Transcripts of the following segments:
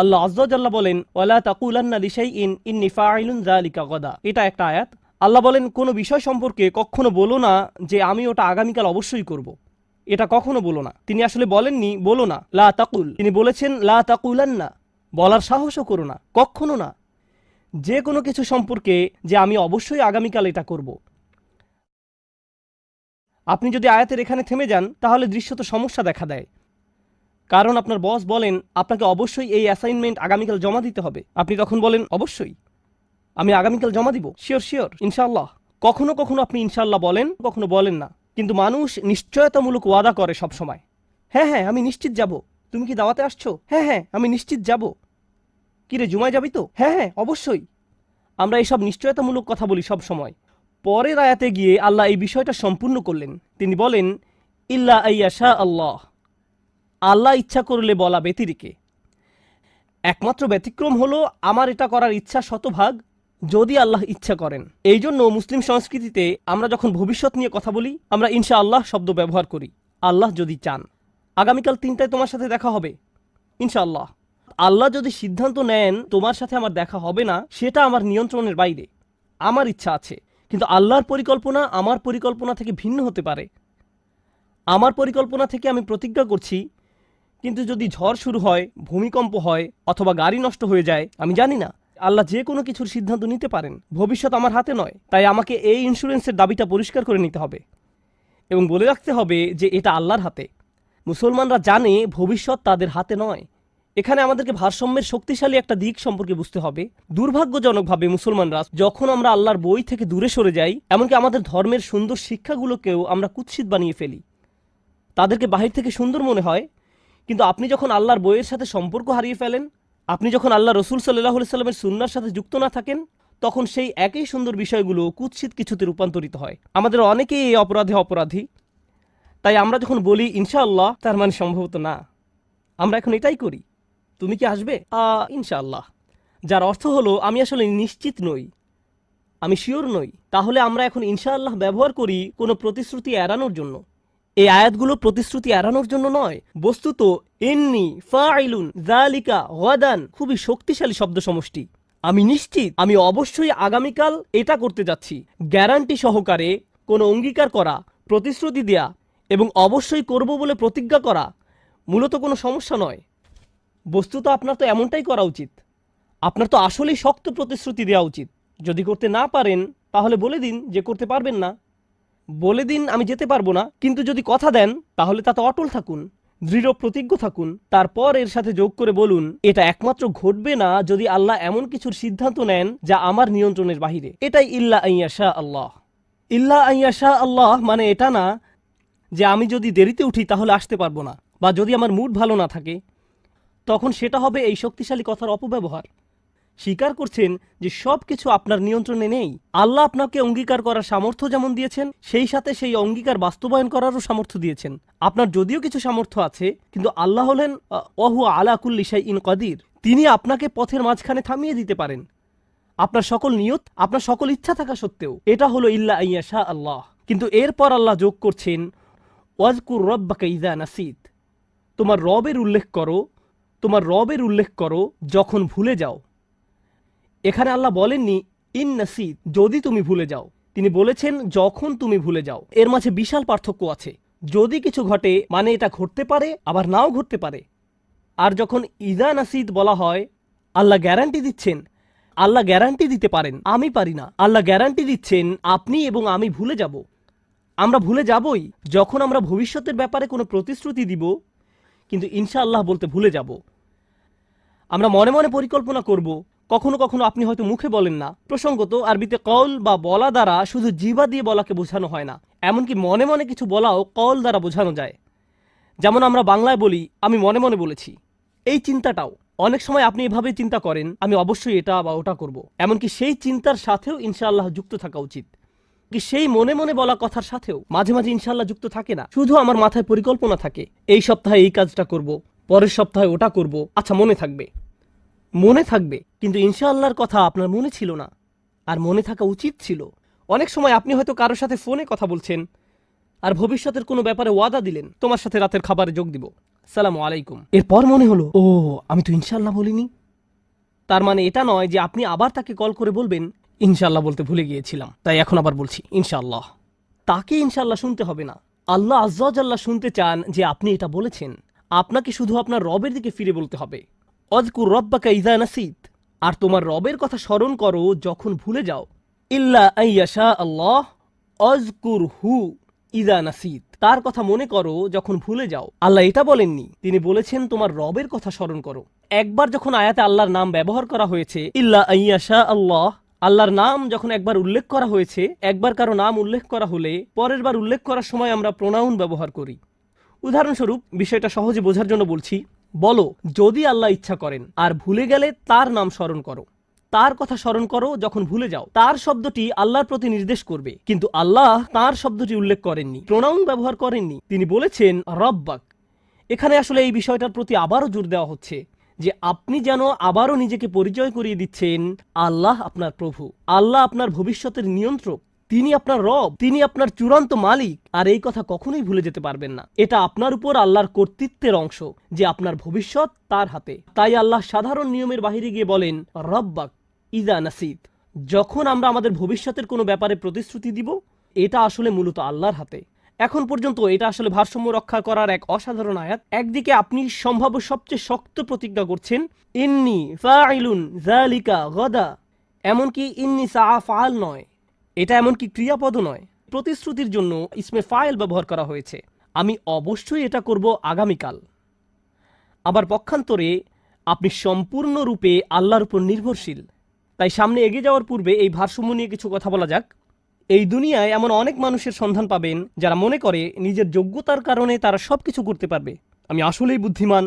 আল্লাহ আযজা ওয়া জাল্লা বলেন ওয়ালা তাকুলান্না লিশাইইন ইন্নী ফাইলুন যালিকা গাদা। এটা একটা আয়াত। আল্লাহ বলেন কোনো বিষয় সম্পর্কে কখনো বলো না যে আমি ওটা আগামীকাল অবশ্যই করব। এটা কখনো বলো না। তিনি আসলে বলেননি বলো না, লা তাকুল, তিনি বলেছেন লা তাকুলান্না, বলার সাহসও করো না, কখনো না যে কোনো কিছু সম্পর্কে যে আমি অবশ্যই আগামীকাল এটা করব। আপনি যদি আয়াতের এখানে থেমে যান তাহলে দৃশ্যত সমস্যা দেখা দেয়। কারণ আপনার বস বলেন আপনাকে অবশ্যই এই অ্যাসাইনমেন্ট আগামীকাল জমা দিতে হবে, আপনি তখন বলেন অবশ্যই আমি আগামীকাল জমা দিব, শিওর শিওর ইনশাআল্লাহ। কখনো কখনো আপনি ইনশাআল্লাহ বলেন, কখনো বলেন না। কিন্তু মানুষ নিশ্চয়তামূলক ওয়াদা করে সব সময়। হ্যাঁ হ্যাঁ আমি নিশ্চিত যাব। তুমি কি দাওয়াতে আসছো? হ্যাঁ হ্যাঁ আমি নিশ্চিত যাব। কিরে জুমায় যাবি তো? হ্যাঁ হ্যাঁ অবশ্যই। আমরা এইসব নিশ্চয়তামূলক কথা বলি সব সময়। পরের আয়াতে গিয়ে আল্লাহ এই বিষয়টা সম্পূর্ণ করলেন। তিনি বলেন ইল্লা আইয়াশা আল্লাহ, আল্লাহ ইচ্ছা করলে বলা ব্যতিরেকে। একমাত্র ব্যতিক্রম হলো আমার এটা করার ইচ্ছা শতভাগ যদি আল্লাহ ইচ্ছা করেন। এই জন্য মুসলিম সংস্কৃতিতে আমরা যখন ভবিষ্যৎ নিয়ে কথা বলি আমরা ইনশা আল্লাহ শব্দ ব্যবহার করি। আল্লাহ যদি চান আগামীকাল 3টায় তোমার সাথে দেখা হবে ইনশাআল্লাহ। আল্লাহ যদি সিদ্ধান্ত নেন তোমার সাথে আমার দেখা হবে না, সেটা আমার নিয়ন্ত্রণের বাইরে। আমার ইচ্ছা আছে, কিন্তু আল্লাহর পরিকল্পনা আমার পরিকল্পনা থেকে ভিন্ন হতে পারে। আমার পরিকল্পনা থেকে আমি প্রতিজ্ঞা করছি, কিন্তু যদি ঝড় শুরু হয়, ভূমিকম্প হয় অথবা গাড়ি নষ্ট হয়ে যায়, আমি জানি না। আল্লাহ যে কোনো কিছুর সিদ্ধান্ত নিতে পারেন। ভবিষ্যৎ আমার হাতে নয়, তাই আমাকে এই ইন্স্যুরেন্সের দাবিটা পরিষ্কার করে নিতে হবে এবং বলে রাখতে হবে যে এটা আল্লাহর হাতে। মুসলমানরা জানে ভবিষ্যৎ তাদের হাতে নয়। এখানে আমাদেরকে ভারসাম্যের শক্তিশালী একটা দিক সম্পর্কে বুঝতে হবে। দুর্ভাগ্যজনকভাবে মুসলমানরা যখন আমরা আল্লাহর বই থেকে দূরে সরে যাই, এমনকি আমাদের ধর্মের সুন্দর শিক্ষাগুলোকেও আমরা কুৎসিত বানিয়ে ফেলি। তাদেরকে বাহির থেকে সুন্দর মনে হয়, কিন্তু আপনি যখন আল্লাহর বইয়ের সাথে সম্পর্ক হারিয়ে ফেলেন, আপনি যখন আল্লাহ রসুল সাল্লাল্লাহু আলাইহি সাল্লামের সুন্নাহর সাথে যুক্ত না থাকেন, তখন সেই একই সুন্দর বিষয়গুলো কুৎসিত কিছুতে রূপান্তরিত হয়। আমাদের অনেকেই এই অপরাধী। তাই আমরা যখন বলি ইনশাআল্লাহ, তার মানে সম্ভবত না। আমরা এখন এটাই করি। তুমি কি আসবে? ইনশাআল্লাহ, যার অর্থ হলো আমি আসলে নিশ্চিত নই, আমি শিওর নই। তাহলে আমরা এখন ইনশাআল্লাহ ব্যবহার করি কোনো প্রতিশ্রুতি এড়ানোর জন্য। এই আয়াতগুলো প্রতিশ্রুতি এড়ানোর জন্য নয়। বস্তুত ইন্নী ফাইলুন যালিকা গাদান খুবই শক্তিশালী শব্দ সমষ্টি। আমি নিশ্চিত, আমি অবশ্যই আগামীকাল এটা করতে যাচ্ছি। গ্যারান্টি সহকারে কোনো অঙ্গীকার করা, প্রতিশ্রুতি দেয়া এবং অবশ্যই করব বলে প্রতিজ্ঞা করা মূলত কোনো সমস্যা নয়। বস্তুত আপনার তো এমনটাই করা উচিত। আপনার তো আসলেই শক্ত প্রতিশ্রুতি দেওয়া উচিত। যদি করতে না পারেন তাহলে বলে দিন যে করতে পারবেন না। বলে দিন আমি যেতে পারবো না। কিন্তু যদি কথা দেন তাহলে তাতে অটল থাকুন, দৃঢ় প্রতিজ্ঞ থাকুন। তারপর এর সাথে যোগ করে বলুন এটা একমাত্র ঘটবে না যদি আল্লাহ এমন কিছুর সিদ্ধান্ত নেন যা আমার নিয়ন্ত্রণের বাহিরে। এটাই ইল্লা আইয়াশা আল্লাহ। ইল্লা আইয়াশা আল্লাহ মানে এটা না যে আমি যদি দেরিতে উঠি তাহলে আসতে পারবো না, বা যদি আমার মুড ভালো না থাকে তখন সেটা হবে এই শক্তিশালী কথার অপব্যবহার। স্বীকার করছেন যে সব কিছু আপনার নিয়ন্ত্রণে নেই। আল্লাহ আপনাকে অঙ্গীকার করার সামর্থ্য যেমন দিয়েছেন, সেই সাথে সেই অঙ্গীকার বাস্তবায়ন করারও সামর্থ্য দিয়েছেন। আপনার যদিও কিছু সামর্থ্য আছে, কিন্তু আল্লাহ হলেন ওয়াহু আলা কুল্লি শাইইন কাদির। তিনি আপনাকে পথের মাঝখানে থামিয়ে দিতে পারেন, আপনার সকল নিয়ত, আপনার সকল ইচ্ছা থাকা সত্ত্বেও। এটা হলো ইল্লা আইয়াশা আল্লাহ। কিন্তু এরপর আল্লাহ যোগ করছেন ওয়াজকুর রব্বাকা ইযা নাসিত, তোমার রবের উল্লেখ করো, তোমার রবের উল্লেখ করো যখন ভুলে যাও। এখানে আল্লাহ বলেননি ইন নাসিত, যদি তুমি ভুলে যাও। তিনি বলেছেন যখন তুমি ভুলে যাও। এর মাঝে বিশাল পার্থক্য আছে। যদি কিছু ঘটে মানে এটা ঘটতে পারে, আবার নাও ঘটতে পারে। আর যখন ইজা নাসিত বলা হয়, আল্লাহ গ্যারান্টি দিচ্ছেন। আল্লাহ গ্যারান্টি দিতে পারেন, আমি পারি না। আল্লাহ গ্যারান্টি দিচ্ছেন আপনি এবং আমি ভুলে যাব। আমরা ভুলে যাবই যখন আমরা ভবিষ্যতের ব্যাপারে কোনো প্রতিশ্রুতি দিব, কিন্তু ইনশাআল্লাহ বলতে ভুলে যাব। আমরা মনে মনে পরিকল্পনা করব। কখনো কখনো আপনি হয়তো মুখে বলেন না। প্রসঙ্গত আরবিতে কওল বা বলা দ্বারা শুধু জিহ্বা দিয়ে বলাকে বোঝানো হয় না, এমনকি মনে মনে কিছু বলাও কওল দ্বারা বোঝানো যায়। যেমন আমরা বাংলায় বলি আমি মনে মনে বলেছি। এই চিন্তাটাও অনেক সময় আপনি এভাবে চিন্তা করেন আমি অবশ্যই এটা বা ওটা করব। এমনকি সেই চিন্তার সাথেও ইনশাআল্লাহ যুক্ত থাকা উচিত। কি সেই মনে মনে বলা কথার সাথেও মাঝে মাঝে ইনশাআল্লাহ যুক্ত থাকে না। শুধু আমার মাথায় পরিকল্পনা থাকে, এই সপ্তাহে এই কাজটা করব, পরের সপ্তাহে ওটা করব। আচ্ছা মনে থাকবে, মনে থাকবে, কিন্তু ইনশাআল্লাহর কথা আপনার মনে ছিল না, আর মনে থাকা উচিত ছিল। অনেক সময় আপনি হয়তো কারোর সাথে ফোনে কথা বলছেন আর ভবিষ্যতের কোনো ব্যাপারে ওয়াদা দিলেন, তোমার সাথে রাতের খাবারে যোগ দিব। সালামু আলাইকুম। এরপর মনে হলো, ও আমি তো ইনশাল্লাহ বলিনি। তার মানে এটা নয় যে আপনি আবার তাকে কল করে বলবেন ইনশাল্লাহ বলতে ভুলে গিয়েছিলাম, তাই এখন আবার বলছি ইনশাল্লাহ। তাকে ইনশাল্লাহ শুনতে হবে না। আল্লাহ আজ্জা ওয়া জাল্লা শুনতে চান যে আপনি এটা বলেছেন। আপনাকে শুধু আপনার রবের দিকে ফিরে বলতে হবে, অযকুর রব্বাকা ইযা নাসিত। আর তোমার রবের কথা স্মরণ করো যখন ভুলে যাও। ইল্লা আইয়াশা আল্লাহ অযকুর হু ইযা নাসিত। তার কথা মনে করো যখন ভুলে যাও। আল্লাহ এটা বলেননি, তিনি বলেছেন তোমার রবের কথা স্মরণ করো। একবার যখন আয়াতে আল্লাহর নাম ব্যবহার করা হয়েছে, ইল্লা আইয়াশা আল্লাহ, আল্লাহর নাম যখন একবার উল্লেখ করা হয়েছে, একবার কারো নাম উল্লেখ করা হলে পরের বার উল্লেখ করার সময় আমরা প্রোনাউন ব্যবহার করি। উদাহরণস্বরূপ বিষয়টা সহজে বোঝার জন্য বলছি, বলো যদি আল্লাহ ইচ্ছা করেন, আর ভুলে গেলে তার নাম স্মরণ করো। তার কথা স্মরণ করো যখন ভুলে যাও। তার শব্দটি আল্লাহর প্রতি নির্দেশ করবে, কিন্তু আল্লাহ তার শব্দটি উল্লেখ করেননি, প্রোনাউন ব্যবহার করেননি। তিনি বলেছেন রব্বাক। এখানে আসলে এই বিষয়টার প্রতি আবারও জোর দেওয়া হচ্ছে যে আপনি যেন আবারও নিজেকে পরিচয় করিয়ে দিচ্ছেন আল্লাহ আপনার প্রভু, আল্লাহ আপনার ভবিষ্যতের নিয়ন্ত্রক, তিনি আপনার রব, তিনি আপনার চূড়ান্ত মালিক। আর এই কথা কখনোই ভুলে যেতে পারবেন না। এটা আপনার উপর আল্লাহর কর্তৃত্বের অংশ যে আপনার ভবিষ্যৎ তার হাতে। তাই আল্লাহ সাধারণ নিয়মের বাহিরে গিয়ে বলেন রব্বাক ইযা নাসিত। যখন আমরা আমাদের ভবিষ্যতের কোনো ব্যাপারে প্রতিশ্রুতি দিব, এটা আসলে মূলত আল্লাহর হাতে। এখন পর্যন্ত এটা আসলে ভারসাম্য রক্ষা করার এক অসাধারণ আয়াত। একদিকে আপনি সম্ভাব্য সবচেয়ে শক্ত প্রতিজ্ঞা করছেন ইন্নী ফাইলুন যালিকা গাদা, এমনকি ইন্নী সাআফআল নয়, এটা এমনকি ক্রিয়াপদও নয়, প্রতিশ্রুতির জন্য ইসমে ফাইল ব্যবহার করা হয়েছে। আমি অবশ্যই এটা করব আগামীকাল। আবার পক্ষান্তরে আপনি সম্পূর্ণরূপে আল্লাহর উপর নির্ভরশীল। তাই সামনে এগিয়ে যাওয়ার পূর্বে এই ভারসাম্য নিয়ে কিছু কথা বলা যাক। এই দুনিয়ায় এমন অনেক মানুষের সন্ধান পাবেন যারা মনে করে নিজের যোগ্যতার কারণে তারা সবকিছু করতে পারবে। আমি আসলেই বুদ্ধিমান,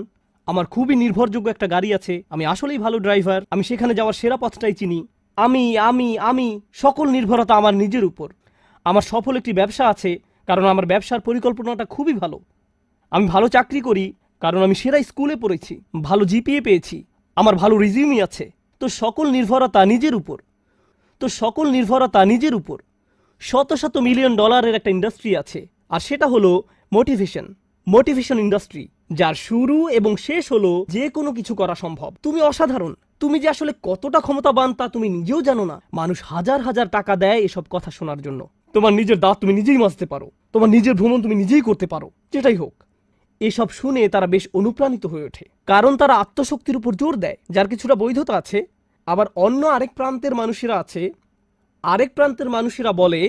আমার খুবই নির্ভরযোগ্য একটা গাড়ি আছে, আমি আসলেই ভালো ড্রাইভার, আমি সেখানে যাওয়ার সেরা পথটাই চিনি, আমি আমি আমি সকল নির্ভরতা আমার নিজের উপর। আমার সফল একটি ব্যবসা আছে কারণ আমার ব্যবসার পরিকল্পনাটা খুবই ভালো। আমি ভালো চাকরি করি কারণ আমি সেরা স্কুলে পড়েছি, ভালো জিপিএ পেয়েছি, আমার ভালো রিজিউমি আছে। তো সকল নির্ভরতা নিজের উপর, শত শত মিলিয়ন ডলারের একটা ইন্ডাস্ট্রি আছে, আর সেটা হলো মোটিভেশন ইন্ডাস্ট্রি, যার শুরু এবং শেষ হলো যে কোনো কিছু করা সম্ভব। তুমি অসাধারণ, তুমি যে আসলে কতটা ক্ষমতাবান তা তুমি নিজেও জানো না। মানুষ হাজার হাজার টাকা দেয় এসব কথা শোনার জন্য। তোমার নিজের দাঁত তুমি নিজেই মাজতে পারো, তোমার নিজের ভ্রমণ তুমি নিজেই করতে পারো, যেটাই হোক। এসব শুনে তারা বেশ অনুপ্রাণিত হয়ে ওঠে, কারণ তারা আত্মশক্তির উপর জোর দেয়, যার কিছুটা বৈধতা আছে। আবার অন্য আরেক প্রান্তের মানুষেরা বলে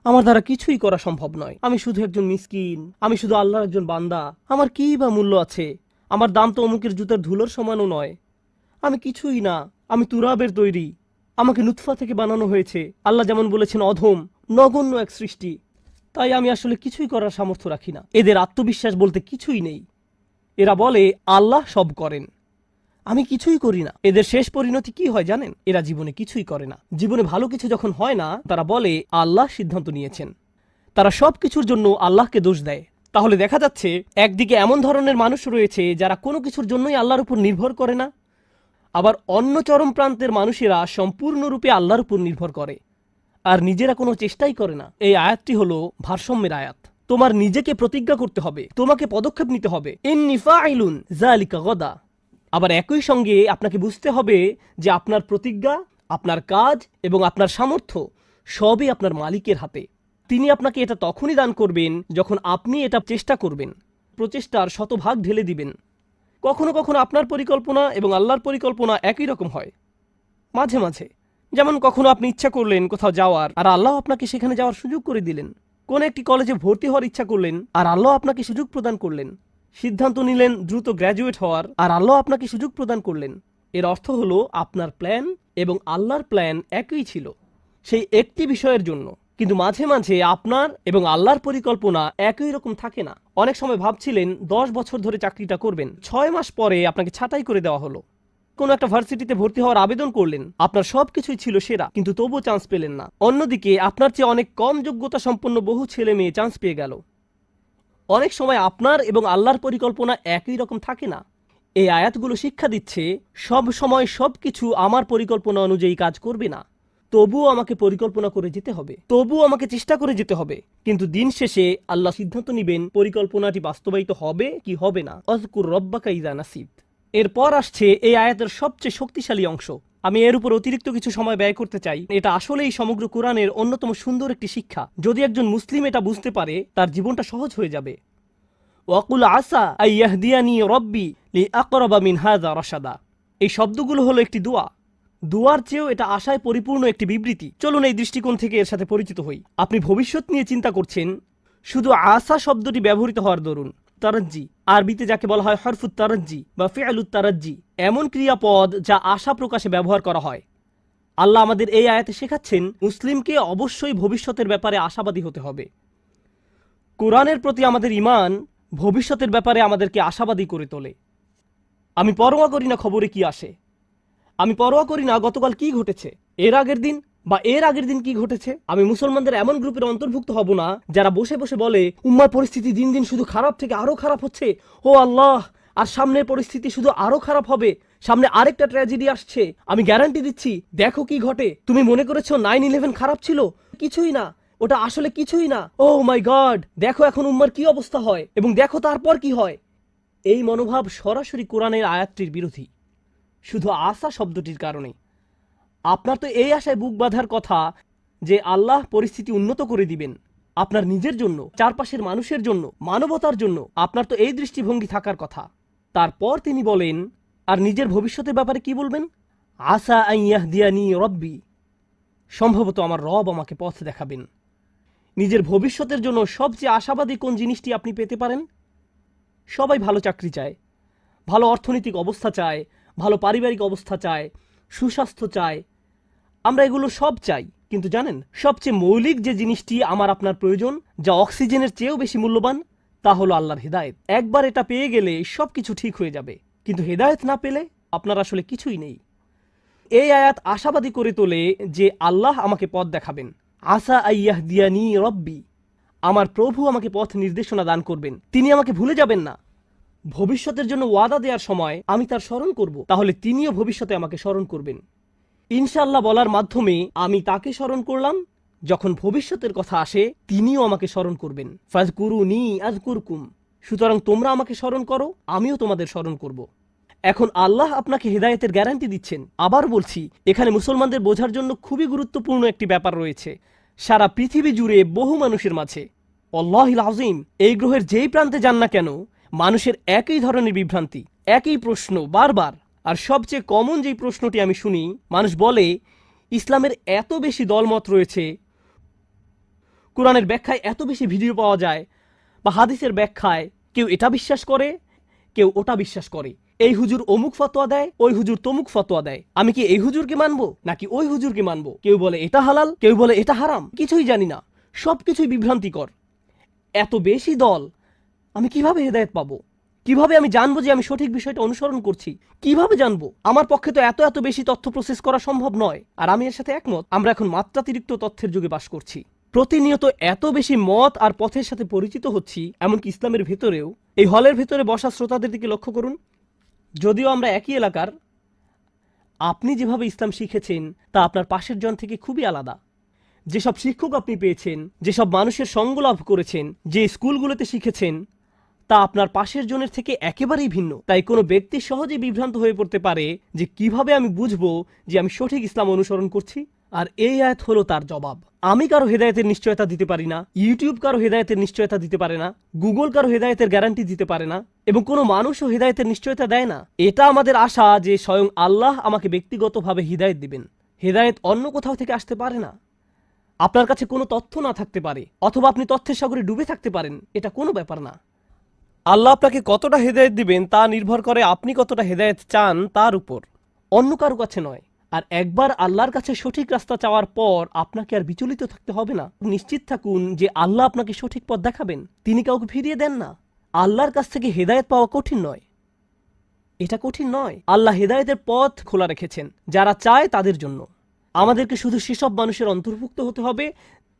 আমার দ্বারা কিছুই করা সম্ভব নয়, আমি শুধু একজন মিসকিন, আমি শুধু আল্লাহর একজন বান্দা, আমার কি বা মূল্য আছে, আমার দাম তো অমুকের জুতার ধুলোর সমানও নয়, আমি কিছুই না, আমি তুরাবের তৈরি, আমাকে নুতফা থেকে বানানো হয়েছে, আল্লাহ যেমন বলেছেন অধম নগণ্য এক সৃষ্টি, তাই আমি আসলে কিছুই করার সামর্থ্য রাখি না। এদের আত্মবিশ্বাস বলতে কিছুই নেই। এরা বলে আল্লাহ সব করেন, আমি কিছুই করি না। এদের শেষ পরিণতি কি হয় জানেন? এরা জীবনে কিছুই করে না। জীবনে ভালো কিছু যখন হয় না, তারা বলে আল্লাহ সিদ্ধান্ত নিয়েছেন। তারা সব কিছুর জন্য আল্লাহকে দোষ দেয়। তাহলে দেখা যাচ্ছে একদিকে এমন ধরনের মানুষ রয়েছে যারা কোনো কিছুর জন্যই আল্লাহর উপর নির্ভর করে না, আবার অন্য চরম প্রান্তের মানুষেরা সম্পূর্ণরূপে আল্লাহর উপর নির্ভর করে আর নিজেরা কোনো চেষ্টাই করে না। এই আয়াতটি হলো ভারসাম্যের আয়াত। তোমার নিজেকে প্রতিজ্ঞা করতে হবে, তোমাকে পদক্ষেপ নিতে হবে, ইন্নী ফাইলুন যালিকা গাদা। আবার একই সঙ্গে আপনাকে বুঝতে হবে যে আপনার প্রতিজ্ঞা, আপনার কাজ এবং আপনার সামর্থ্য সবই আপনার মালিকের হাতে। তিনি আপনাকে এটা তখনই দান করবেন যখন আপনি এটা চেষ্টা করবেন, প্রচেষ্টার শতভাগ ঢেলে দিবেন। কখনো কখনো আপনার পরিকল্পনা এবং আল্লাহর পরিকল্পনা একই রকম হয়। মাঝে মাঝে, যেমন কখনো আপনি ইচ্ছা করলেন কোথাও যাওয়ার, আর আল্লাহ আপনাকে সেখানে যাওয়ার সুযোগ করে দিলেন। কোন একটি কলেজে ভর্তি হওয়ার ইচ্ছা করলেন, আর আল্লাহ আপনাকে সুযোগ প্রদান করলেন। সিদ্ধান্ত নিলেন দ্রুত গ্র্যাজুয়েট হওয়ার, আর আল্লাহ আপনাকে সুযোগ প্রদান করলেন। এর অর্থ হলো আপনার প্ল্যান এবং আল্লাহর প্ল্যান একই ছিল সেই একটি বিষয়ের জন্য, কিন্তু মাঝে মাঝে আপনার এবং আল্লাহর পরিকল্পনা একই রকম থাকে না। অনেক সময় ভাবছিলেন 10 বছর ধরে চাকরিটা করবেন, 6 মাস পরে আপনাকে ছাঁটাই করে দেওয়া হলো। কোনো একটা ভার্সিটিতে ভর্তি হওয়ার আবেদন করলেন, আপনার সবকিছুই ছিল সেরা, কিন্তু তবুও চান্স পেলেন না। অন্যদিকে আপনার চেয়ে অনেক কম যোগ্যতা সম্পন্ন বহু ছেলে মেয়ে চান্স পেয়ে গেল। অনেক সময় আপনার এবং আল্লাহর পরিকল্পনা একই রকম থাকে না। এই আয়াতগুলো শিক্ষা দিচ্ছে সব সময় সবকিছু আমার পরিকল্পনা অনুযায়ী কাজ করবে না। তবুও আমাকে পরিকল্পনা করে যেতে হবে, তবুও আমাকে চেষ্টা করে যেতে হবে। কিন্তু দিন শেষে আল্লাহ সিদ্ধান্ত নিবেন পরিকল্পনাটি বাস্তবায়িত হবে কি হবে না। আযকুর রাব্বাকা ইযা নাসিত। এরপর আসছে এই আয়াতের সবচেয়ে শক্তিশালী অংশ। আমি এর উপর অতিরিক্ত কিছু সময় ব্যয় করতে চাই। এটা আসলেই সমগ্র কোরআনের অন্যতম সুন্দর একটি শিক্ষা। যদি একজন মুসলিম এটা বুঝতে পারে, তার জীবনটা সহজ হয়ে যাবে। ওয়াকুল আসা আইয়াহদিয়ানি রব্বি লিআকরাবা মিন হাযা রাশাদা। এই শব্দগুলো হলো একটি দোয়া। দোয়ার চেয়েও এটা আশায় পরিপূর্ণ একটি বিবৃতি। চলুন এই দৃষ্টিকোণ থেকে এর সাথে পরিচিত হই। আপনি ভবিষ্যৎ নিয়ে চিন্তা করছেন, শুধু আসা শব্দটি ব্যবহৃত হওয়ার দরুন। তারাজ্জি, আরবিতে যাকে বলা হয় হরফুত তারাজ্জি বা ফিআলুত তারাজ্জি, এমন ক্রিয়াপদ যা আশা প্রকাশে ব্যবহার করা হয়। আল্লাহ আমাদের এই আয়াতে শেখাচ্ছেন মুসলিমকে অবশ্যই ভবিষ্যতের ব্যাপারে আশাবাদী হতে হবে। কোরআনের প্রতি আমাদের ঈমান ভবিষ্যতের ব্যাপারে আমাদেরকে আশাবাদী করে তোলে। আমি পরোয়া করি না খবরে কি আসে, আমি পরোয়া করি না গতকাল কি ঘটেছে, এর আগের দিন বা এর আগের দিন কি ঘটেছে। আমি মুসলমানদের এমন গ্রুপের অন্তর্ভুক্ত হব না যারা বসে বসে বলে উম্মার পরিস্থিতি দিন দিন শুধু খারাপ থেকে আরো খারাপ হচ্ছে, ও আল্লাহ, আর সামনের পরিস্থিতি শুধু আরো খারাপ হবে, সামনে আরেকটা ট্র্যাজেডি আসছে, আমি গ্যারান্টি দিচ্ছি, দেখো কি ঘটে। তুমি মনে করেছো 9/11 খারাপ ছিল, কিছুই না, ওটা আসলে কিছুই না। ও মাই গড, দেখো এখন উম্মার কি অবস্থা হয় এবং দেখো তারপর কি হয়। এই মনোভাব সরাসরি কোরআনের আয়াতটির বিরোধী, শুধু আশা শব্দটির কারণে। আপনার তো এই আশায় বুক বাঁধার কথা যে আল্লাহ পরিস্থিতি উন্নত করে দিবেন আপনার নিজের জন্য, চারপাশের মানুষের জন্য, মানবতার জন্য। আপনার তো এই দৃষ্টিভঙ্গি থাকার কথা। তারপর তিনি বলেন, আর নিজের ভবিষ্যতের ব্যাপারে কি বলবেন? আসা আইয়াহদিয়ানি রব্বি, সম্ভবত আমার রব আমাকে পথ দেখাবেন। নিজের ভবিষ্যতের জন্য সবচেয়ে আশাবাদী কোন জিনিসটি আপনি পেতে পারেন? সবাই ভালো চাকরি চায়, ভালো অর্থনৈতিক অবস্থা চায়, ভালো পারিবারিক অবস্থা চায়, সুস্বাস্থ্য চায়। আমরা এগুলো সব চাই, কিন্তু জানেন সবচেয়ে মৌলিক যে জিনিসটি আমার আপনার প্রয়োজন, যা অক্সিজেনের চেয়েও বেশি মূল্যবান, তা হলো আল্লাহর হেদায়েত। একবার এটা পেয়ে গেলে সবকিছু ঠিক হয়ে যাবে, কিন্তু হেদায়েত না পেলে আপনার আসলে কিছুই নেই। এই আয়াত আশাবাদী করে তোলে যে আল্লাহ আমাকে পথ দেখাবেন। আসা আইয়াহদিয়ানি রব্বি, আমার প্রভু আমাকে পথ নির্দেশনা দান করবেন, তিনি আমাকে ভুলে যাবেন না। ভবিষ্যতের জন্য ওয়াদা দেওয়ার সময় আমি তার স্মরণ করব, তাহলে তিনিও ভবিষ্যতে আমাকে স্মরণ করবেন। ইনশাআল্লাহ বলার মাধ্যমে আমি তাকে স্মরণ করলাম, যখন ভবিষ্যতের কথা আসে তিনিও আমাকে স্মরণ করবেন। ফাজকুরুনি আযকুরকুম, সুতরাং তোমরা আমাকে স্মরণ করো, আমিও তোমাদের স্মরণ করব। এখন আল্লাহ আপনাকে হেদায়েতের গ্যারান্টি দিচ্ছেন। আবার বলছি, এখানে মুসলমানদের বোঝার জন্য খুবই গুরুত্বপূর্ণ একটি ব্যাপার রয়েছে। সারা পৃথিবী জুড়ে বহু মানুষের মাঝে, আল্লাহিল আযীম, এই গ্রহের যেই প্রান্তে যান না কেন, মানুষের একই ধরনের বিভ্রান্তি, একই প্রশ্ন বারবার। আর সবচেয়ে কমন যেই প্রশ্নটি আমি শুনি, মানুষ বলে ইসলামের এত বেশি দলমত রয়েছে, কোরআনের ব্যাখ্যায় এত বেশি ভিডিও পাওয়া যায়, বা হাদিসের ব্যাখ্যায় কেউ এটা বিশ্বাস করে, কেউ ওটা বিশ্বাস করে। এই হুজুর অমুক ফতোয়া দেয়, ওই হুজুর তমুক ফতোয়া দেয়, আমি কি এই হুজুরকে মানবো নাকি ওই হুজুরকে মানবো? কেউ বলে এটা হালাল, কেউ বলে এটা হারাম, কিছুই জানি না, সবকিছুই বিভ্রান্তিকর। এত বেশি দল, আমি কিভাবে হেদায়েত পাবো? কিভাবে আমি জানবো যে আমি সঠিক বিষয়টা অনুসরণ করছি? কিভাবে জানবো? আমার পক্ষে তো এত বেশি তথ্য প্রসেস করা সম্ভব নয়। আর আমি এর সাথে একমত। আমরা এখন মাত্রাতিরিক্ত তথ্যের যুগে বাস করছি। প্রতিনিয়ত এত বেশি মত আর পথের সাথে পরিচিত হচ্ছি, এমনকি ইসলামের ভেতরেও। এই হলের ভেতরে বসা শ্রোতাদের দিকে লক্ষ্য করুন। যদিও আমরা একই এলাকার, আপনি যেভাবে ইসলাম শিখেছেন তা আপনার পাশের জন থেকে খুবই আলাদা। যেসব শিক্ষক আপনি পেয়েছেন, যেসব মানুষের সঙ্গ লাভ করেছেন, যে স্কুলগুলোতে শিখেছেন, তা আপনার পাশের জনের থেকে একেবারেই ভিন্ন। তাই কোনো ব্যক্তি সহজেই বিভ্রান্ত হয়ে পড়তে পারে যে কিভাবে আমি বুঝবো যে আমি সঠিক ইসলাম অনুসরণ করছি। আর এই আয়াত হলো তার জবাব। আমি কারো হেদায়েতের নিশ্চয়তা দিতে পারি না, ইউটিউব কারো হেদায়েতের নিশ্চয়তা দিতে পারে না, গুগল কারো হেদায়েতের গ্যারান্টি দিতে পারে না, এবং কোনো মানুষও হেদায়েতের নিশ্চয়তা দেয় না। এটা আমাদের আশা যে স্বয়ং আল্লাহ আমাকে ব্যক্তিগতভাবে হিদায়েত দিবেন। হেদায়েত অন্য কোথাও থেকে আসতে পারে না। আপনার কাছে কোনো তথ্য না থাকতে পারে, অথবা আপনি তথ্যের সাগরে ডুবে থাকতে পারেন, এটা কোনো ব্যাপার না। আল্লাহ আপনাকে কতটা হেদায়েত দিবেন তা নির্ভর করে আপনি কতটা হেদায়েত চান তার উপর, অন্য কারো কাছে নয়। আর একবার আল্লাহর কাছে সঠিক রাস্তা চাওয়ার পর আপনাকে আর বিচলিত থাকতে হবে না। নিশ্চিত থাকুন যে আল্লাহ আপনাকে সঠিক পথ দেখাবেন, তিনি কাউকে ফিরিয়ে দেন না। আল্লাহর কাছ থেকে হেদায়েত পাওয়া কঠিন নয়, এটা কঠিন নয়। আল্লাহ হেদায়েতের পথ খোলা রেখেছেন যারা চায় তাদের জন্য। আমাদেরকে শুধু সেসব মানুষের অন্তর্ভুক্ত হতে হবে,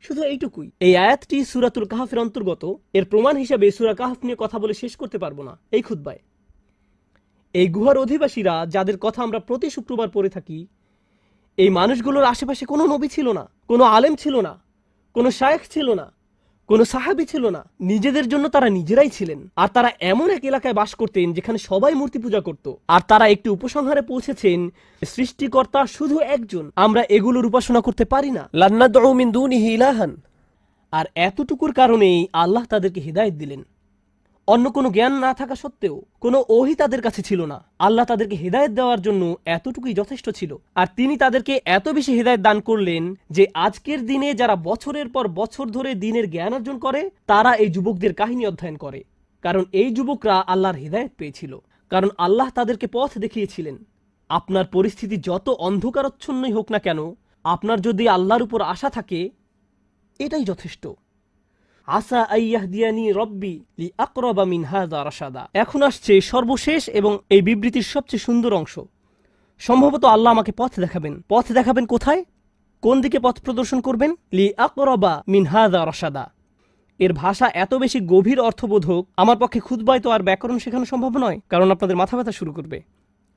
শুধু এইটুকুই। এই আয়াতটি সূরাতুল কাহফের অন্তর্গত। এর প্রমাণ হিসেবে সূরা কাহফ নিয়ে কথা বলে শেষ করতে পারবো না এই খুতবায়। এই গুহার অধিবাসীরা, যাদের কথা আমরা প্রতি শুক্রবার পড়ে থাকি, এই মানুষগুলোর আশেপাশে কোনো নবী ছিল না, কোনো আলেম ছিল না, কোনো শায়েখ ছিল না, কোনো সাহাবী ছিল না। নিজেদের জন্য তারা নিজেরাই ছিলেন। আর তারা এমন এক এলাকায় বাস করতেন যেখানে সবাই মূর্তি পূজা করত। আর তারা একটি উপসংহারে পৌঁছেছেন, সৃষ্টিকর্তা শুধু একজন, আমরা এগুলোর উপাসনা করতে পারি না। লান্নাদউ মিন দুনিহি ইলাহান। আর এতটুকুর কারণেই আল্লাহ তাদেরকে হিদায়াত দিলেন। অন্য কোনো জ্ঞান না থাকা সত্ত্বেও, কোনো ওহী তাদের কাছে ছিল না। আল্লাহ তাদেরকে হিদায়াত দেওয়ার জন্য এতটুকুই যথেষ্ট ছিল। আর তিনি তাদেরকে এত বেশি হিদায়াত দান করলেন যে আজকের দিনে যারা বছরের পর বছর ধরে দ্বীনের জ্ঞান অর্জন করে, তারা এই যুবকদের কাহিনী অধ্যয়ন করে। কারণ এই যুবকরা আল্লাহর হিদায়াত পেয়েছিল, কারণ আল্লাহ তাদেরকে পথ দেখিয়েছিলেন। আপনার পরিস্থিতি যত অন্ধকারচ্ছন্নই হোক না কেন, আপনার যদি আল্লাহর উপর আশা থাকে, এটাই যথেষ্ট। আসা আইয়াহদিয়ানি রব্বি লিআকরাবা মিন হাযা রাশাদা। এখন আসছে সর্বশেষ এবং এই বিবৃতির সবচেয়ে সুন্দর অংশ। সম্ভবত আল্লাহ আমাকে পথ দেখাবেন। পথ দেখাবেন কোথায়? কোন দিকে পথ প্রদর্শন করবেন? লিআকরাবা মিন হাযা রাশাদা। এর ভাষা এত বেশি গভীর অর্থবোধক, আমার পক্ষে খুতবায় তো আর ব্যাকরণ শেখানো সম্ভব নয়, কারণ আপনাদের মাথা ব্যথা শুরু করবে।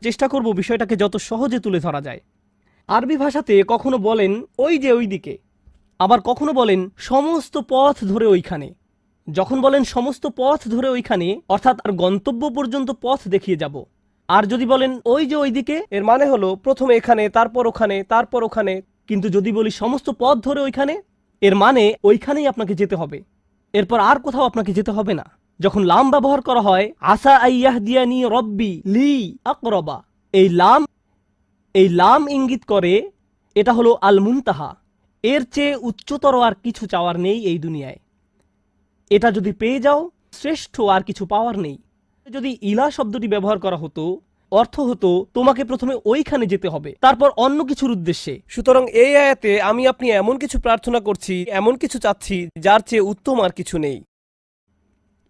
চেষ্টা করব বিষয়টাকে যত সহজে তুলে ধরা যায়। আরবি ভাষাতে কখনো বলেন ওই যে ওই দিকে, আবার কখনো বলেন সমস্ত পথ ধরে ওইখানে। যখন বলেন সমস্ত পথ ধরে ওইখানে, অর্থাৎ আর গন্তব্য পর্যন্ত পথ দেখিয়ে যাব। আর যদি বলেন ওই যে ওইদিকে, এর মানে হলো প্রথমে এখানে, তারপর ওখানে, তারপর ওখানে। কিন্তু যদি বলি সমস্ত পথ ধরে ওইখানে, এর মানে ওইখানেই আপনাকে যেতে হবে, এরপর আর কোথাও আপনাকে যেতে হবে না। যখন লাম ব্যবহার করা হয়, আসা আইয়াহদিয়ানি রব্বি লি আকরাবা, এই লাম ইঙ্গিত করে এটা হলো আল মুনতাহা। এর চেয়ে উচ্চতর আর কিছু চাওয়ার নেই এই দুনিয়ায়। এটা যদি পেয়ে যাও, শ্রেষ্ঠ আর কিছু পাওয়ার নেই। যদি ইলা শব্দটি ব্যবহার করা হতো, অর্থ হতো তোমাকে প্রথমে ওইখানে যেতে হবে, তারপর অন্য কিছুর উদ্দেশ্যে। সুতরাং এই আয়াতে আমি আপনি এমন কিছু প্রার্থনা করছি, এমন কিছু চাচ্ছি যার চেয়ে উত্তম আর কিছু নেই।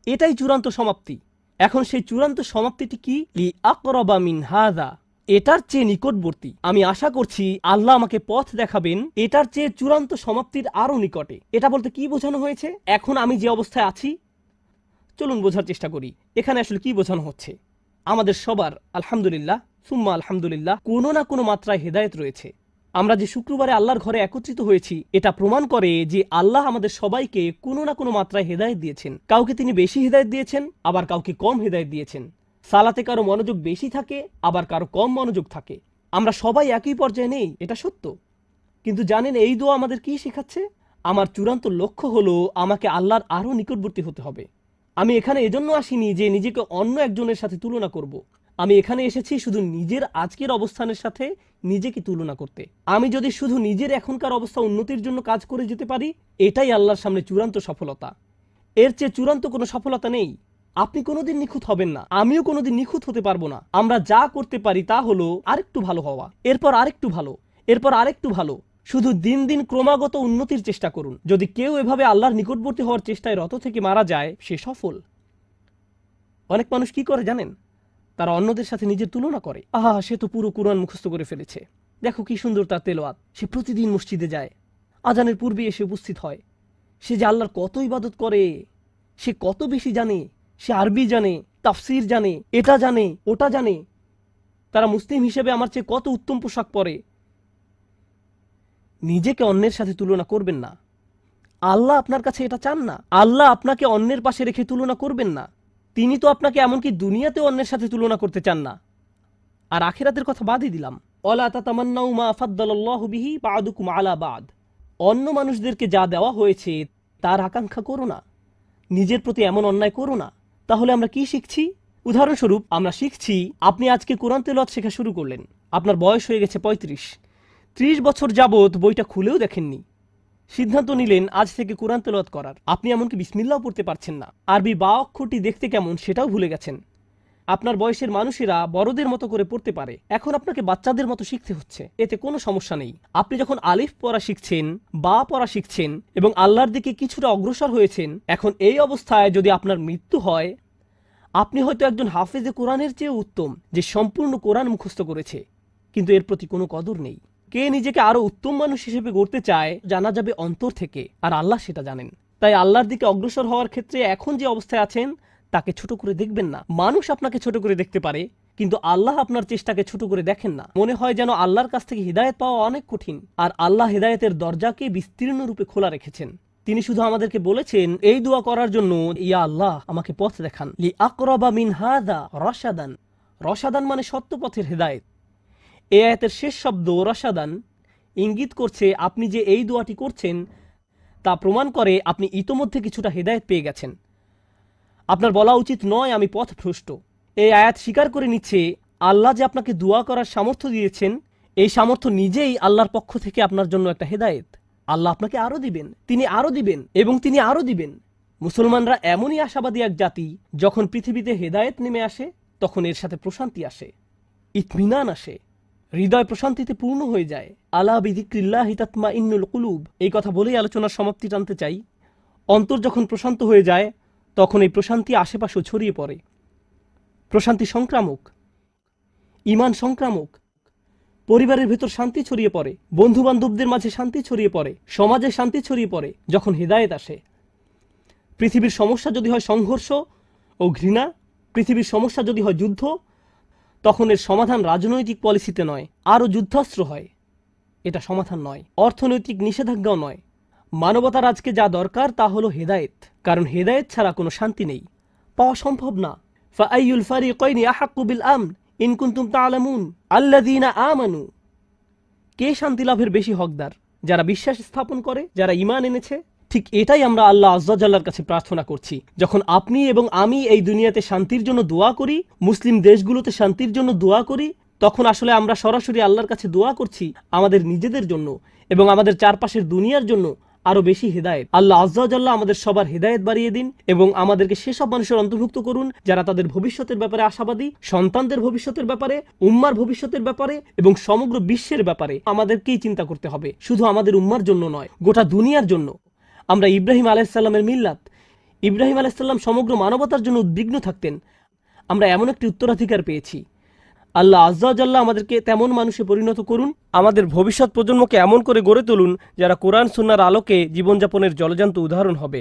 এটাই চূড়ান্ত সমাপ্তি। এখন সেই চূড়ান্ত সমাপ্তিটি কি? লিআকরাবা মিন হাযা, এটার চেয়ে নিকটবর্তী। আমি আশা করছি আল্লাহ আমাকে পথ দেখাবেন এটার চেয়ে চূড়ান্ত সমাপ্তির আরো নিকটে। এটা বলতে কি বোঝানো হয়েছে? এখন আমি যে অবস্থায় আছি, চলুন বোঝার চেষ্টা করি এখানে আসলে কি বোঝানো হচ্ছে। আমাদের সবার আলহামদুলিল্লাহ সুম্মা আলহামদুলিল্লাহ কোনো না কোনো মাত্রায় হেদায়েত রয়েছে। আমরা যে শুক্রবারে আল্লাহর ঘরে একত্রিত হয়েছি, এটা প্রমাণ করে যে আল্লাহ আমাদের সবাইকে কোনো না কোনো মাত্রায় হেদায়েত দিয়েছেন। কাউকে তিনি বেশি হেদায়েত দিয়েছেন, আবার কাউকে কম হেদায়েত দিয়েছেন। সালাতে কারো মনোযোগ বেশি থাকে, আবার কারো কম মনোযোগ থাকে। আমরা সবাই একই পর্যায়ে নেই, এটা সত্য। কিন্তু জানেন এই দোয়া আমাদের কি শেখাচ্ছে? আমার চূড়ান্ত লক্ষ্য হলো আমাকে আল্লাহর আরো নিকটবর্তী হতে হবে। আমি এখানে এজন্য আসিনি যে নিজেকে অন্য একজনের সাথে তুলনা করব। আমি এখানে এসেছি শুধু নিজের আজকের অবস্থানের সাথে নিজেকে তুলনা করতে। আমি যদি শুধু নিজের এখনকার অবস্থা উন্নতির জন্য কাজ করে যেতে পারি, এটাই আল্লাহর সামনে চূড়ান্ত সফলতা। এর চেয়ে চূড়ান্ত কোনো সফলতা নেই। আপনি কোনোদিন নিখুঁত হবেন না, আমিও কোনোদিন নিখুঁত হতে পারবো না। আমরা যা করতে পারি তা হলো আরেকটু ভালো হওয়া, এরপর আরেকটু ভালো, এরপর আরেকটু ভালো। শুধু দিন দিন ক্রমাগত উন্নতির চেষ্টা করুন। যদি কেউ এভাবে আল্লাহর নিকটবর্তী হওয়ার চেষ্টায় রত থেকে মারা যায়, সে সফল। অনেক মানুষ কি করে জানেন? তারা অন্যদের সাথে নিজের তুলনা করে। আহা, সে তো পুরো কুরআন মুখস্থ করে ফেলেছে, দেখো কি সুন্দর তার তেলাওয়াত, সে প্রতিদিন মসজিদে যায়, আজানের পূর্বে এসে উপস্থিত হয়, সে যে আল্লাহর কত ইবাদত করে, সে কত বেশি জানে, সে আরবি জানে, তাফসির জানে, এটা জানে, ওটা জানে। তারা মুসলিম হিসেবে আমার চেয়ে কত উত্তম পোশাক পরে। নিজেকে অন্যের সাথে তুলনা করবেন না। আল্লাহ আপনার কাছে এটা চান না। আল্লাহ আপনাকে অন্যের পাশে রেখে তুলনা করবেন না। তিনি তো আপনাকে এমনকি দুনিয়াতে অন্যের সাথে তুলনা করতে চান না। আর আখিরাতের কথা বাদই দিলাম। ওয়ালা তাতামান্নাউ মা ফাদ্দালাল্লাহু বিহি বা'দুকুম আলা বা'দ। অন্য মানুষদেরকে যা দেওয়া হয়েছে তার আকাঙ্ক্ষা করো না, নিজের প্রতি এমন অন্যায় করো না। তাহলে আমরা কি শিখছি? উদাহরণস্বরূপ আমরা শিখছি, আপনি আজকে কোরআন তেলাওয়াত শেখা শুরু করলেন, আপনার বয়স হয়ে গেছে ৩৫। ৩০ বছর যাবত বইটা খুলেও দেখেননি। সিদ্ধান্ত নিলেন আজ থেকে কোরআন তেলাওয়াত করার। আপনি এমনকি বিসমিল্লাহও পড়তে পারছেন না। আরবি বা অক্ষরটি দেখতে কেমন সেটাও ভুলে গেছেন। আপনার বয়সের মানুষেরা বড়দের মতো করে পড়তে পারে, এখন আপনাকে বাচ্চাদের মতো শিখতে হচ্ছে। এতে কোনো সমস্যা নেই। আপনি যখন আলিফ পড়া শিখছেন, বা পড়া শিখছেন এবং আল্লাহর দিকে কিছুটা অগ্রসর হয়েছেন, এখন এই অবস্থায় যদি আপনার মৃত্যু হয়, আপনি হয়তো একজন হাফেজে কোরআনের চেয়ে উত্তম, যে সম্পূর্ণ কোরআন মুখস্থ করেছে, কিন্তু এর প্রতি কোনো কদর নেই। কে নিজেকে আরো উত্তম মানুষ হিসেবে গড়তে চায়, জানা যাবে অন্তর থেকে, আর আল্লাহ সেটা জানেন। তাই আল্লাহর দিকে অগ্রসর হওয়ার ক্ষেত্রে এখন যে অবস্থায় আছেন তাকে ছোট করে দেখবেন না। মানুষ আপনাকে ছোট করে দেখতে পারে, কিন্তু আল্লাহ আপনার চেষ্টাকে ছোট করে দেখেন না। মনে হয় যেন আল্লাহর কাছ থেকে হিদায়ত পাওয়া অনেক কঠিন, আর আল্লাহ হিদায়তের দরজাকে বিস্তীর্ণ রূপে খোলা রেখেছেন। তিনি শুধু আমাদেরকে বলেছেন এই দোয়া করার জন্য, ইয়া আল্লাহ আমাকে পথ দেখান, লি আকরাবা মিন হাযা রশাদান। রশাদান মানে সত্য পথের হেদায়েত। এই আয়াতের শেষ শব্দ রশাদান ইঙ্গিত করছে আপনি যে এই দোয়াটি করছেন তা প্রমাণ করে আপনি ইতোমধ্যে কিছুটা হেদায়েত পেয়ে গেছেন। আপনার বলা উচিত নয় আমি পথভ্রষ্ট। এই আয়াত স্বীকার করে নিচ্ছে আল্লাহ যে আপনাকে দোয়া করার সামর্থ্য দিয়েছেন, এই সামর্থ্য নিজেই আল্লাহর পক্ষ থেকে আপনার জন্য একটা হেদায়েত। আল্লাহ আপনাকে আরও দিবেন, তিনি আরও দিবেন এবং তিনি আরও দিবেন। মুসলমানরা এমনই আশাবাদী এক জাতি, যখন পৃথিবীতে হেদায়েত নেমে আসে তখন এর সাথে প্রশান্তি আসে, ইতমিনান আসে, হৃদয় প্রশান্তিতে পূর্ণ হয়ে যায়। আলা বিযিক্রিল্লাহি তাতমাইন্নুল কুলুব, এই কথা বলেই আলোচনার সমাপ্তি টানতে চাই। অন্তর যখন প্রশান্ত হয়ে যায় তখন এই প্রশান্তি আশেপাশেও ছড়িয়ে পড়ে। প্রশান্তি সংক্রামক, ঈমান সংক্রামক। পরিবারের ভেতর শান্তি ছড়িয়ে পড়ে, বন্ধু বান্ধবদের মাঝে শান্তি ছড়িয়ে পড়ে, সমাজে শান্তি ছড়িয়ে পড়ে যখন হিদায়েত আসে। পৃথিবীর সমস্যা যদি হয় সংঘর্ষ ও ঘৃণা, পৃথিবীর সমস্যা যদি হয় যুদ্ধ, তখন এর সমাধান রাজনৈতিক পলিসিতে নয়, আরও যুদ্ধাস্ত্র হয়। এটা সমাধান নয়, অর্থনৈতিক নিষেধাজ্ঞাও নয়। মানবতার আজকে যা দরকার তা হলো হেদায়েত, কারণ হেদায়েত ছাড়া কোনো শান্তি নেই, পাওয়া সম্ভব না। ফাআইয়ুল ফারিকাইনি আহাক্কু বিল আমন ইন কুনতুম তা'লামুন আল্লাযীনা আমানু। কে শান্তি লাভের বেশি হকদার? যারা বিশ্বাস স্থাপন করে, যারা ঈমান এনেছে। ঠিক এটাই আমরা আল্লাহ আজ্জা জাল্লার কাছে প্রার্থনা করছি। যখন আপনি এবং আমি এই দুনিয়াতে শান্তির জন্য দোয়া করি, মুসলিম দেশগুলোতে শান্তির জন্য দোয়া করি, তখন আসলে আমরা সরাসরি আল্লাহর কাছে দোয়া করছি আমাদের নিজেদের জন্য এবং আমাদের চারপাশের দুনিয়ার জন্য আরো বেশি হেদায়েত। আল্লাহ আজ্জা জাল্লা আমাদের সবার হেদায়েত বাড়িয়ে দিন এবং আমাদেরকে সেসব মানুষের অন্তর্ভুক্ত করুন যারা তাদের ভবিষ্যতের ব্যাপারে আশাবাদী, সন্তানদের ভবিষ্যতের ব্যাপারে, উম্মার ভবিষ্যতের ব্যাপারে এবং সমগ্র বিশ্বের ব্যাপারে। আমাদেরকেই চিন্তা করতে হবে, শুধু আমাদের উম্মার জন্য নয়, গোটা দুনিয়ার জন্য। আমরা ইব্রাহিম আলাইহিসসালামের মিল্লাত, ইব্রাহিম আলাইহিসসালাম সমগ্র মানবতার জন্য উদ্বিগ্ন থাকতেন। আমরা এমন একটি উত্তরাধিকার পেয়েছি। আল্লাহ আজ্জা জাল্লা আমাদেরকে তেমন মানুষে পরিণত করুন, আমাদের ভবিষ্যৎ প্রজন্মকে এমন করে গড়ে তুলুন যারা কোরআন সুন্নাহর আলোকে জীবনযাপনের জলজান্ত উদাহরণ হবে।